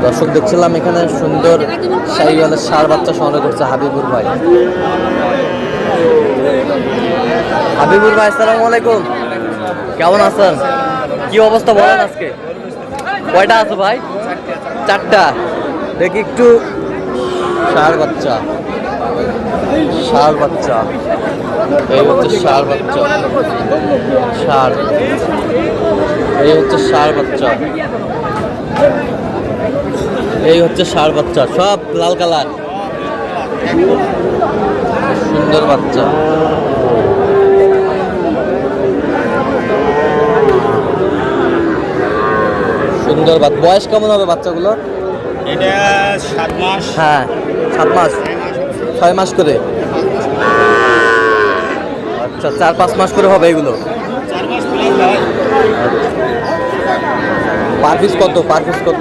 দর্শক দেখছিলাম এখানে সুন্দর শাহিওয়ালের ষাঁড় বাচ্চা সংগ্রহ করছে হাবিবুর ভাই। হাবিবুর ভাই আসসালামু আলাইকুম, কেমন আছেন? কি অবস্থা বলেন আজকে? কয়টা আছে ভাই? চারটা। দেখি একটু। ষাঁড় বাচ্চা, ষাঁড় বাচ্চা, এই হচ্ছে ষাঁড় বাচ্চা, ষাঁড়, এই হচ্ছে ষাঁড় বাচ্চা, এই হচ্ছে ষাঁড় বাচ্চা, সব লাল কালার, সুন্দর বাচ্চা। সুন্দর বয়স কেমন হবে বাচ্চাগুলো? এটা 7 মাস। হ্যাঁ 7 মাস, 6 মাস করে। আচ্ছা 4-5 মাস করে হবে এগুলো। 4 মাস প্লাস ভাই। পার পিস কত? পার পিস কত?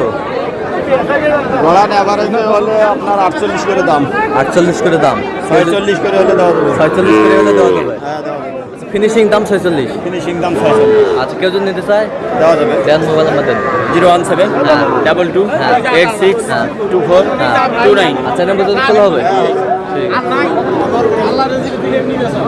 গড়ান এভারেজে হলে আপনার 48 করে দাম। 48 করে দাম। 46 করে হলে দেওয়া যাবে। 46 করে হলে দেওয়া যাবে। হ্যাঁ দেওয়া যাবে। ফিনিশিং দাম 46। ফিনিশিং দাম 46। আচ্ছা কেউ যদি নিতে চায় দেওয়া যাবে। দেন মোবাইল নাম্বার দেন। 017 হ্যাঁ। 22 হ্যাঁ। 86 হ্যাঁ। 24 হ্যাঁ। 29। আচ্ছা নাম্বার যদি খোলা হবে। ঠিক আছে।